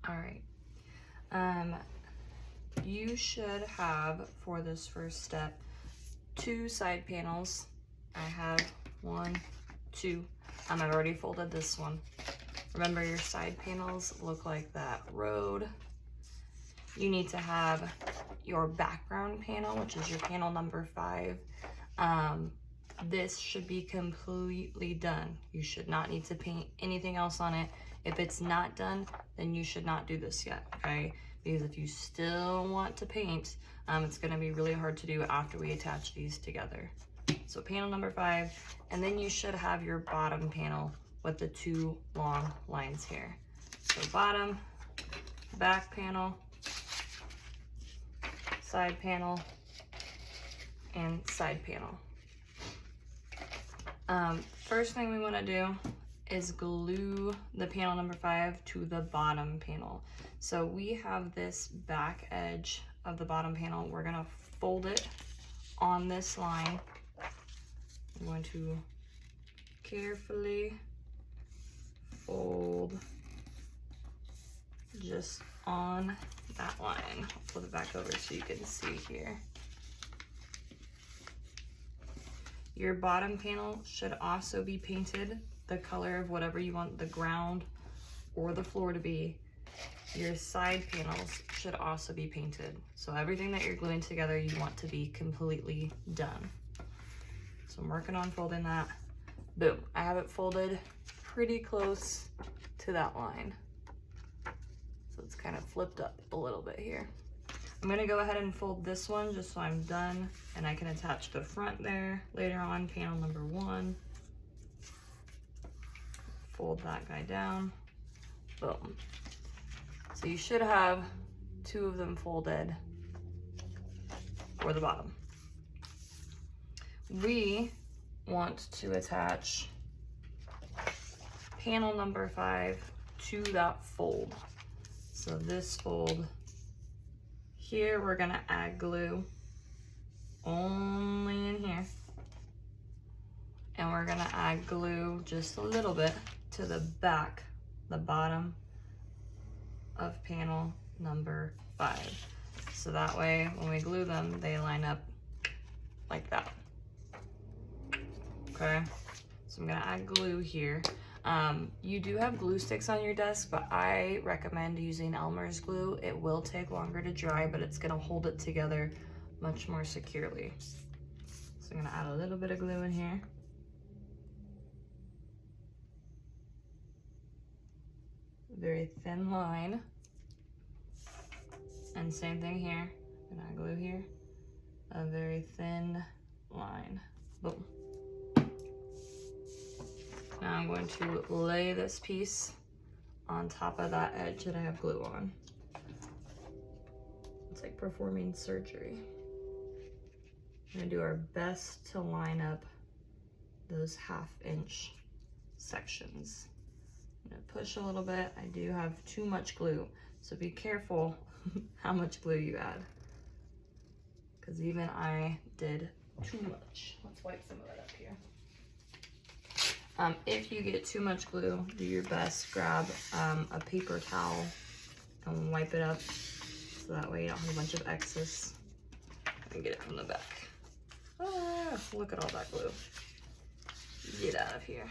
All right. You should have, for this first step, 2 side panels. I have 1, 2. I've already folded this one. Remember, your side panels look like that road. You need to have your background panel, which is your panel number 5. This should be completely done. You should not need to paint anything else on it. If it's not done, then you should not do this yet, okay? Because if you still want to paint, it's gonna be really hard to do after we attach these together. So panel number 5, and then you should have your bottom panel with the 2 long lines here. So bottom, back panel, side panel, and side panel. First thing we want to do is glue the panel number 5 to the bottom panel. So we have this back edge of the bottom panel. We're going to fold it on this line. I'm going to carefully fold just on that line. I'll flip it back over so you can see here. Your bottom panel should also be painted the color of whatever you want the ground or the floor to be. Your side panels should also be painted. So everything that you're gluing together, you want to be completely done. So I'm working on folding that. Boom, I have it folded pretty close to that line. So it's kind of flipped up a little bit here. I'm gonna go ahead and fold this one just so I'm done and I can attach the front there later on, panel number 1. Fold that guy down, boom. So you should have 2 of them folded for the bottom. We want to attach panel number 5 to that fold. So this fold here, we're gonna add glue only in here. And we're gonna add glue just a little bit to the back, the bottom of panel number 5. So that way, when we glue them, they line up like that. Okay, so I'm gonna add glue here. You do have glue sticks on your desk, but I recommend using Elmer's glue. It will take longer to dry, but it's gonna hold it together much more securely. So I'm gonna add a little bit of glue in here. Very thin line. And same thing here. I'm gonna add glue here. A very thin line. Boom. Now I'm going to lay this piece on top of that edge that I have glue on. It's like performing surgery. I'm gonna do our best to line up those 1/2 inch sections. I'm gonna push a little bit. I do have too much glue, so be careful how much glue you add, because even I did too much. Let's wipe some of it up here. If you get too much glue, do your best, grab a paper towel and wipe it up so that way you don't have a bunch of excess. And get it from the back. Ah, look at all that glue. Get out of here.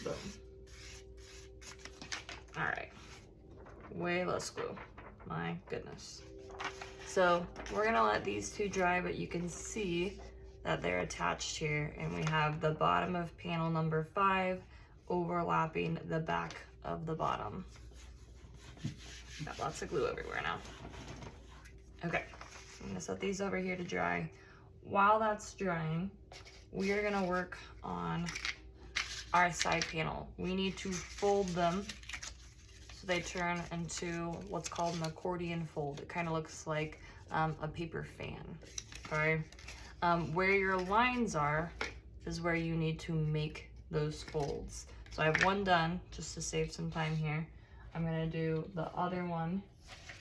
Boom. All right, way less glue, my goodness. So we're gonna let these 2 dry, but you can see that they're attached here, and we have the bottom of panel number 5 overlapping the back of the bottom. Got lots of glue everywhere now. Okay, so I'm gonna set these over here to dry. While that's drying, we are gonna work on our side panel. We need to fold them so they turn into what's called an accordion fold. It kind of looks like a paper fan, okay? Where your lines are is where you need to make those folds. So I have one done just to save some time here. I'm gonna do the other one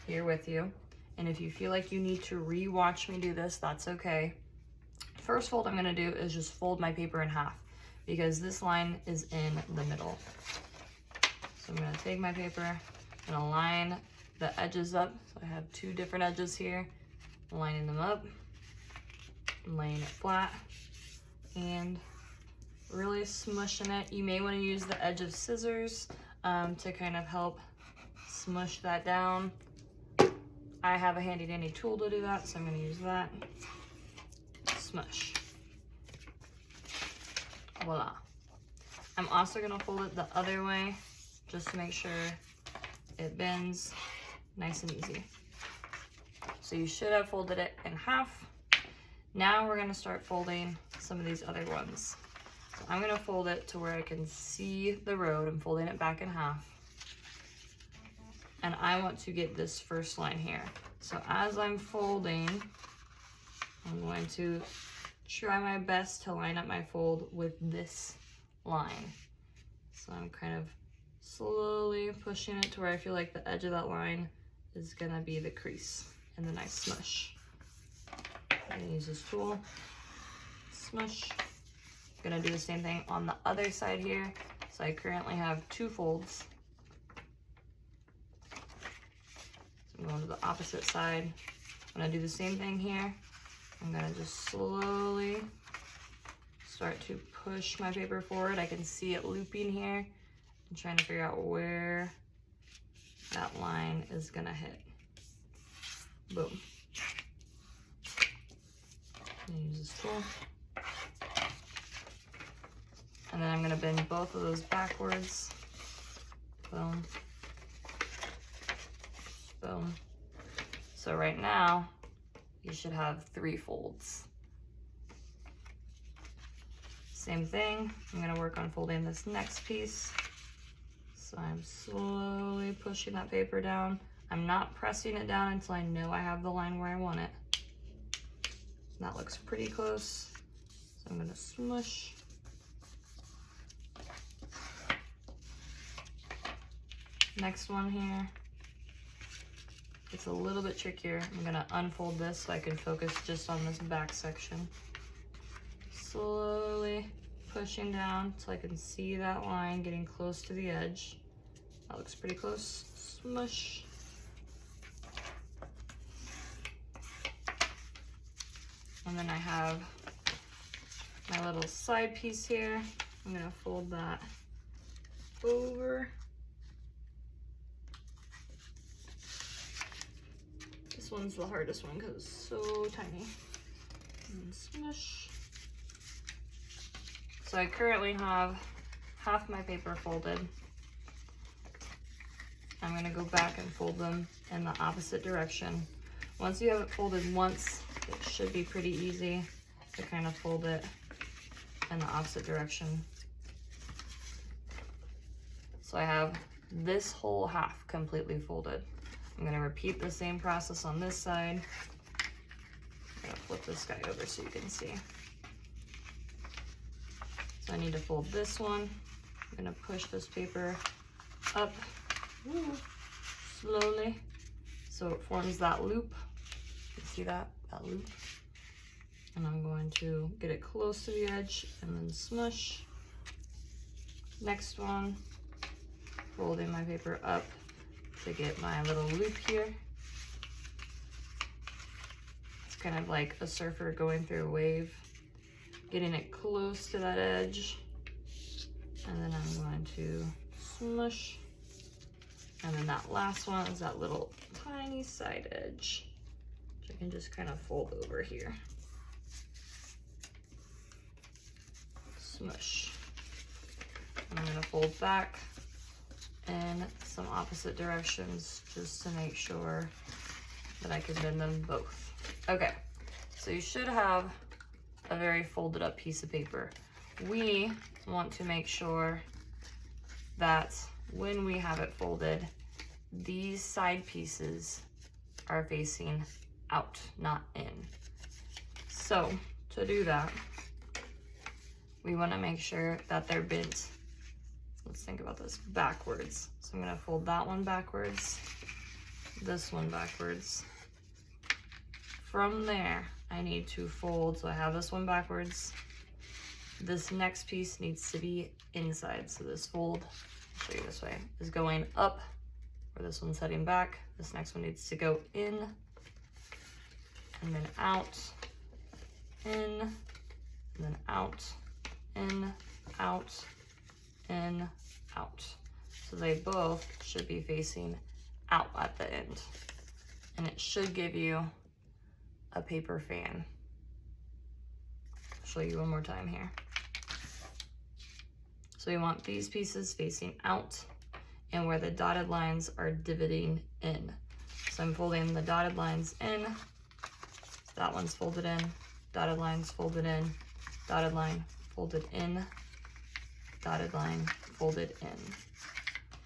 here with you. And if you feel like you need to re-watch me do this, that's okay. First fold I'm gonna do is just fold my paper in half because this line is in the middle. So I'm gonna take my paper and align the edges up. So I have two different edges here, lining them up, laying it flat, and really smushing it. You may want to use the edge of scissors to kind of help smush that down. I have a handy dandy tool to do that, so I'm going to use that. Smush. Voila. I'm also going to fold it the other way just to make sure it bends nice and easy. So you should have folded it in half. Now we're going to start folding some of these other ones. So I'm going to fold it to where I can see the road. I'm folding it back in half. And I want to get this first line here. So as I'm folding, I'm going to try my best to line up my fold with this line. So I'm kind of slowly pushing it to where I feel like the edge of that line is gonna be the crease and the nice smush. I'm gonna use this tool, smush. Gonna do the same thing on the other side here. So I currently have two folds. So I'm going to the opposite side. I'm gonna do the same thing here. I'm gonna just slowly start to push my paper forward. I can see it looping here. I'm trying to figure out where that line is gonna hit. Boom. I'm gonna use this tool. And then I'm gonna bend both of those backwards. Boom. Boom. So right now, you should have 3 folds. Same thing, I'm gonna work on folding this next piece. So I'm slowly pushing that paper down. I'm not pressing it down until I know I have the line where I want it. That looks pretty close. So I'm gonna smush. Next one here. It's a little bit trickier. I'm gonna unfold this so I can focus just on this back section. Slowly pushing down so I can see that line getting close to the edge. That looks pretty close. Smush. And then I have my little side piece here. I'm gonna fold that over. This one's the hardest one because it's so tiny. And smush. So I currently have half my paper folded. I'm gonna go back and fold them in the opposite direction. Once you have it folded once, it should be pretty easy to kind of fold it in the opposite direction. So I have this whole half completely folded. I'm gonna repeat the same process on this side. I'm gonna flip this guy over so you can see. So I need to fold this one. I'm gonna push this paper up slowly so it forms that loop. You see that loop? And I'm going to get it close to the edge and then smush. Next one, folding my paper up to get my little loop here. It's kind of like a surfer going through a wave, getting it close to that edge. And then I'm going to smush. And then that last one is that little tiny side edge, which I can just kind of fold over here. Smush. And I'm gonna fold back in some opposite directions just to make sure that I can bend them both. Okay, so you should have a very folded up piece of paper. We want to make sure that when we have it folded, these side pieces are facing out, not in. So to do that, we want to make sure that they're bent. Let's think about this backwards. So I'm going to fold that one backwards, this one backwards. From there, I need to fold, so I have this one backwards. This next piece needs to be inside, so this fold show you this way, is going up, where this one's heading back. This next one needs to go in, and then out, in, and then out, in, out, in, out. So they both should be facing out at the end. And it should give you a paper fan. I'll show you one more time here. So we want these pieces facing out and where the dotted lines are divoting in. So I'm folding the dotted lines in. So that one's folded in, dotted lines folded in, dotted line folded in, dotted line folded in.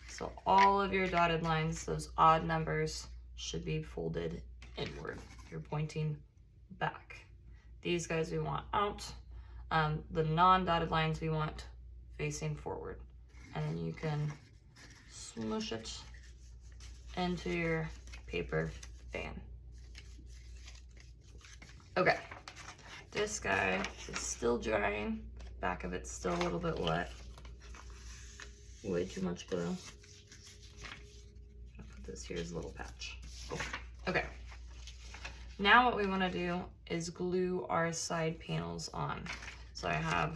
So all of your dotted lines, those odd numbers, should be folded inward. You're pointing back. These guys we want out. The non-dotted lines we want facing forward. And then you can smoosh it into your paper fan. Okay, this guy is still drying. Back of it's still a little bit wet. Way too much glue. I'll put this here as a little patch. Okay, now what we want to do is glue our side panels on. So I have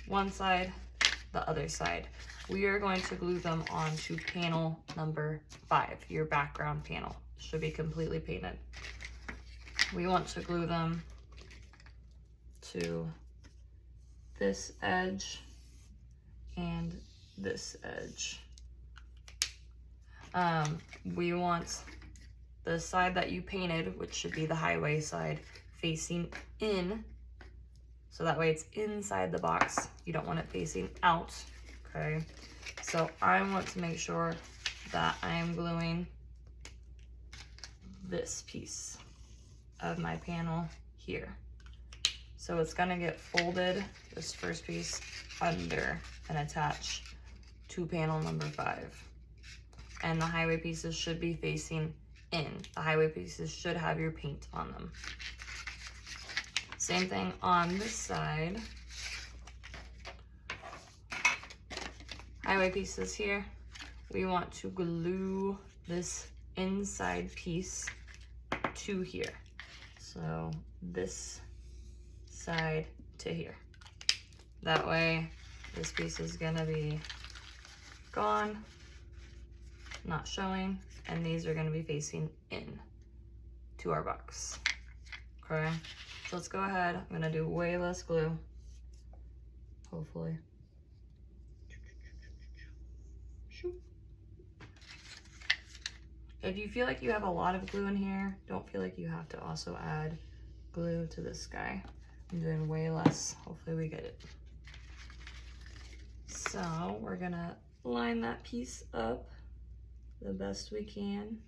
one side, the other side. We are going to glue them onto panel number 5, your background panel. Should be completely painted. We want to glue them to this edge and this edge. We want the side that you painted, which should be the highway side, facing in. So that way it's inside the box. You don't want it facing out, okay? So I want to make sure that I am gluing this piece of my panel here. So it's gonna get folded, this first piece, under and attach to panel number 5. And the highway pieces should be facing in. The highway pieces should have your paint on them. Same thing on this side. Highway pieces here. We want to glue this inside piece to here. So this side to here. That way this piece is gonna be gone, not showing, and these are gonna be facing in to our box, okay? So let's go ahead, I'm gonna do way less glue, hopefully. If you feel like you have a lot of glue in here, don't feel like you have to also add glue to this guy. I'm doing way less, hopefully we get it. So we're gonna line that piece up the best we can.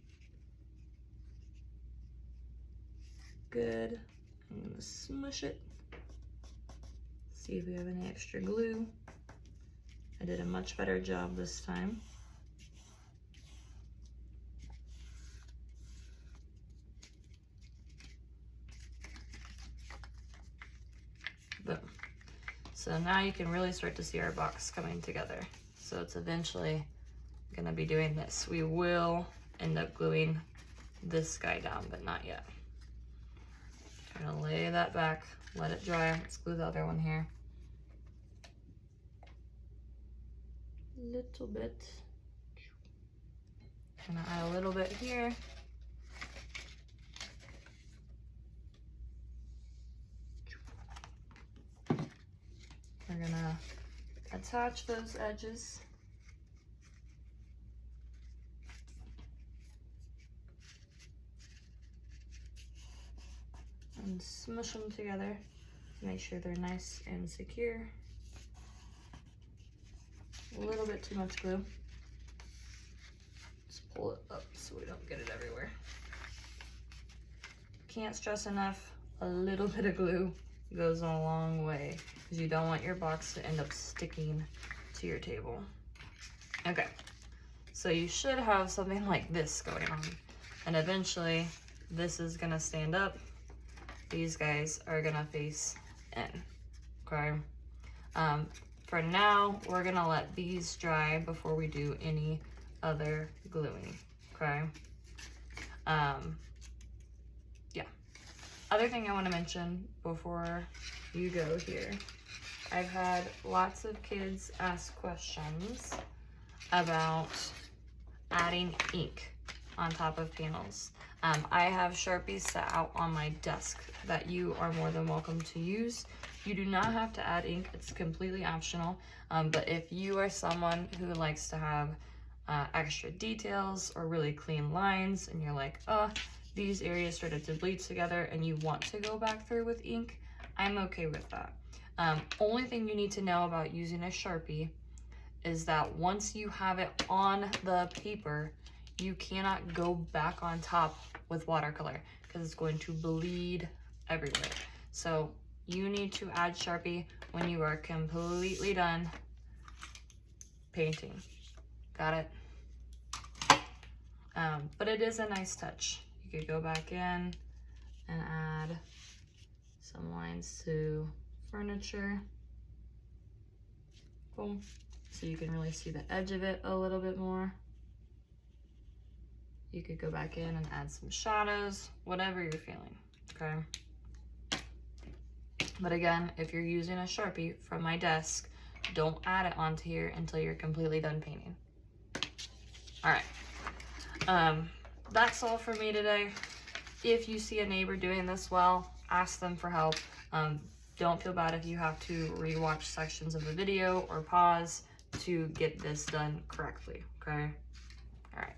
Good. I'm gonna smush it. See if we have any extra glue. I did a much better job this time. Boom. So now you can really start to see our box coming together. So it's eventually gonna be doing this. We will end up gluing this guy down, but not yet. I'm gonna lay that back, let it dry. Let's glue the other one here. Little bit. Gonna add a little bit here. We're gonna attach those edges. And smush them together to make sure they're nice and secure. A little bit too much glue. Just pull it up so we don't get it everywhere. Can't stress enough, a little bit of glue goes a long way because you don't want your box to end up sticking to your table. Okay, so you should have something like this going on, and eventually this is gonna stand up. These guys are gonna face in, okay? for now, we're gonna let these dry before we do any other gluing, okay? Yeah. Other thing I want to mention before you go here, I've had lots of kids ask questions about adding ink on top of panels. I have Sharpies set out on my desk that you are more than welcome to use. You do not have to add ink, it's completely optional. But if you are someone who likes to have extra details or really clean lines and you're like, oh, these areas started to bleed together and you want to go back through with ink, I'm okay with that. Only thing you need to know about using a Sharpie is that once you have it on the paper, you cannot go back on top with watercolor because it's going to bleed everywhere. So you need to add Sharpie when you are completely done painting. Got it? But it is a nice touch. You could go back in and add some lines to furniture. Boom. So you can really see the edge of it a little bit more. You could go back in and add some shadows, whatever you're feeling, okay? But again, if you're using a Sharpie from my desk, don't add it onto here until you're completely done painting. All right, that's all for me today. If you see a neighbor doing this well, ask them for help. Don't feel bad if you have to rewatch sections of the video or pause to get this done correctly, okay? All right.